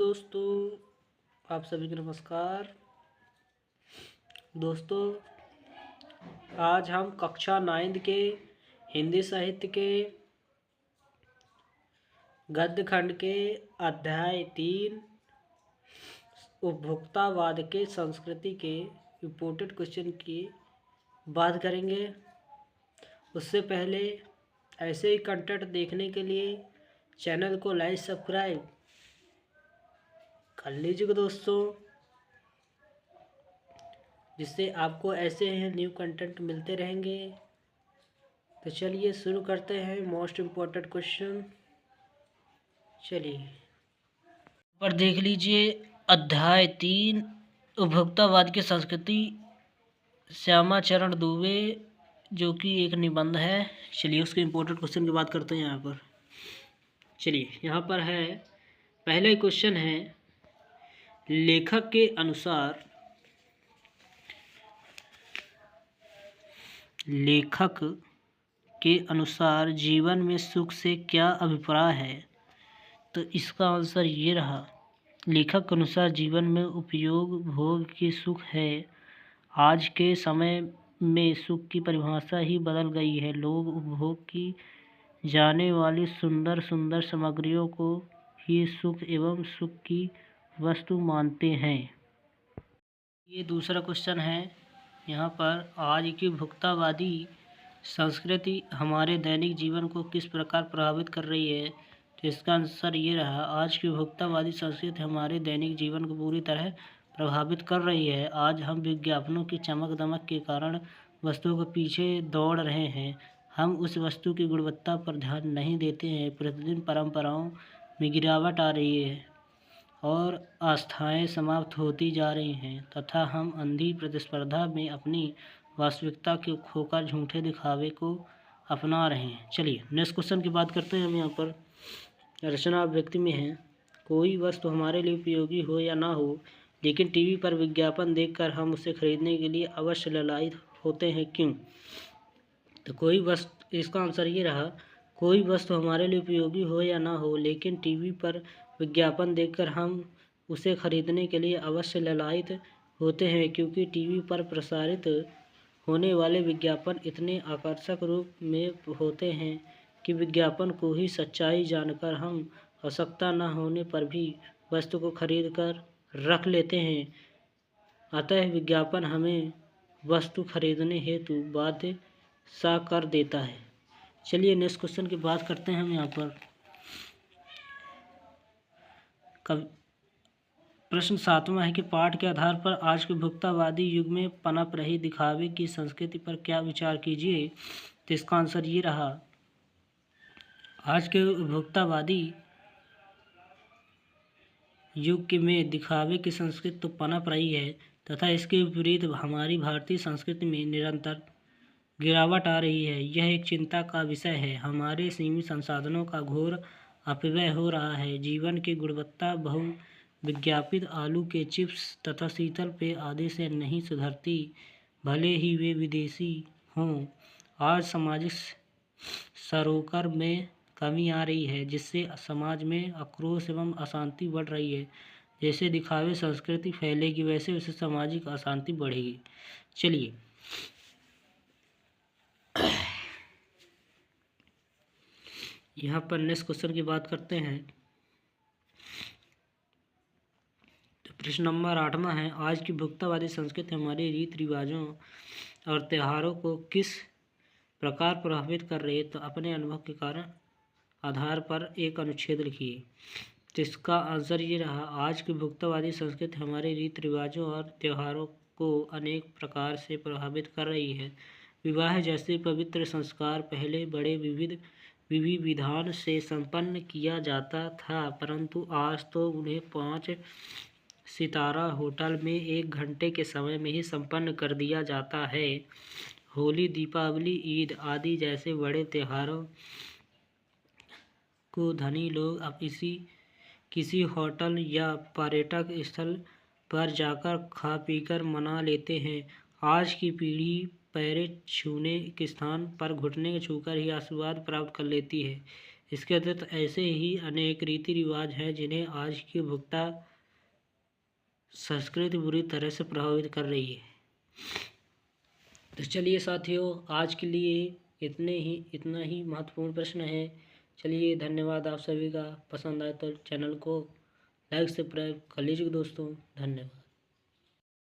दोस्तों, आप सभी को नमस्कार। दोस्तों, आज हम कक्षा 9 के हिंदी साहित्य के गद्य खंड के अध्याय 3 उपभोक्तावाद के संस्कृति के इम्पोर्टेंट क्वेश्चन की बात करेंगे। उससे पहले ऐसे ही कंटेंट देखने के लिए चैनल को लाइक सब्सक्राइब कर लीजिएगा दोस्तों, जिससे आपको ऐसे ही न्यू कंटेंट मिलते रहेंगे। तो चलिए शुरू करते हैं मोस्ट इम्पोर्टेंट क्वेश्चन। चलिए पर देख लीजिए अध्याय 3 उपभोक्तावाद की संस्कृति, श्यामाचरण दुबे, जो कि एक निबंध है। चलिए उसके इम्पोर्टेंट क्वेश्चन की बात करते हैं यहाँ पर। चलिए यहाँ पर है, पहले क्वेश्चन है, लेखक के अनुसार जीवन में सुख से क्या अभिप्राय है। तो इसका आंसर ये रहा, लेखक के अनुसार जीवन में उपयोग भोग की सुख है। आज के समय में सुख की परिभाषा ही बदल गई है। लोग उपभोग की जाने वाली सुंदर सुंदर सामग्रियों को ही सुख एवं सुख की वस्तु मानते हैं। ये दूसरा क्वेश्चन है यहाँ पर, आज की उपभोक्तावादी संस्कृति हमारे दैनिक जीवन को किस प्रकार प्रभावित कर रही है। तो इसका आंसर ये रहा, आज की उपभोक्तावादी संस्कृति हमारे दैनिक जीवन को पूरी तरह प्रभावित कर रही है। आज हम विज्ञापनों की चमक दमक के कारण वस्तुओं के पीछे दौड़ रहे हैं। हम उस वस्तु की गुणवत्ता पर ध्यान नहीं देते हैं। प्रतिदिन परंपराओं में गिरावट आ रही है और आस्थाएं समाप्त होती जा रही हैं तथा हम अंधी प्रतिस्पर्धा में अपनी वास्तविकता के खोकर झूठे दिखावे को अपना रहे हैं। चलिए नेक्स्ट क्वेश्चन की बात करते हैं हम यहाँ पर। रचना व्यक्ति में है, कोई वस्तु हमारे लिए उपयोगी हो या ना हो, लेकिन टीवी पर विज्ञापन देखकर हम उसे खरीदने के लिए अवश्य ललायित होते हैं, क्यों। तो कोई वस्तु, इसका आंसर ये रहा, कोई वस्तु हमारे लिए उपयोगी हो या ना हो, लेकिन टीवी पर विज्ञापन देखकर हम उसे खरीदने के लिए अवश्य ललायित होते हैं, क्योंकि टीवी पर प्रसारित होने वाले विज्ञापन इतने आकर्षक रूप में होते हैं कि विज्ञापन को ही सच्चाई जानकर हम आवश्यकता न होने पर भी वस्तु को खरीद कर रख लेते हैं। अतः विज्ञापन हमें वस्तु खरीदने हेतु बाध्य सा कर देता है। चलिए नेक्स्ट क्वेश्चन की बात करते हैं हम यहाँ पर। प्रश्न 7वां है कि पाठ के आधार पर आज के उपभोक्तावादी युग में पनप रही दिखावे की संस्कृति पर क्या विचार कीजिए। तो इसका आंसर ये रहा, आज के उपभोक्तावादी युग में दिखावे की संस्कृति तो पनप रही है तथा इसके विपरीत हमारी भारतीय संस्कृति में निरंतर गिरावट आ रही है। यह एक चिंता का विषय है। हमारे सीमित संसाधनों का घोर अपव्यय हो रहा है। जीवन की गुणवत्ता बहु विज्ञापित आलू के चिप्स तथा शीतल पेय आदि से नहीं सुधरती, भले ही वे विदेशी हों। आज सामाजिक सरोकार में कमी आ रही है, जिससे समाज में आक्रोश एवं अशांति बढ़ रही है। जैसे दिखावे संस्कृति फैलेगी, वैसे वैसे सामाजिक अशांति बढ़ेगी। चलिए यहाँ पर नेक्स्ट क्वेश्चन की बात करते हैं। तो प्रश्न नंबर 8वां है, आज की उपभोक्तावादी संस्कृति हमारे रीति रिवाजों और त्योहारों को किस प्रकार प्रभावित कर रही है। तो अपने अनुभव के कारण आधार पर एक अनुच्छेद लिखिए। तो इसका आंसर ये रहा, आज की उपभोक्तावादी संस्कृति हमारे रीति रिवाजों और त्योहारों को अनेक प्रकार से प्रभावित कर रही है। विवाह जैसे पवित्र संस्कार पहले बड़े विधि विधान से संपन्न किया जाता था, परंतु आज तो उन्हें 5 सितारा होटल में 1 घंटे के समय में ही संपन्न कर दिया जाता है। होली, दीपावली, ईद आदि जैसे बड़े त्योहारों को धनी लोग अब किसी होटल या पर्यटक स्थल पर जाकर खा पीकर मना लेते हैं। आज की पीढ़ी पैर छूने के स्थान पर घुटने छूकर ही आशीर्वाद प्राप्त कर लेती है। इसके अतिरिक्त ऐसे ही अनेक रीति रिवाज हैं जिन्हें आज की भुगता संस्कृति बुरी तरह से प्रभावित कर रही है। तो चलिए साथियों, आज के लिए इतना ही महत्वपूर्ण प्रश्न है। चलिए, धन्यवाद। आप सभी का पसंद आए तो चैनल को लाइक सब्सक्राइब कर लीजिए दोस्तों। धन्यवाद।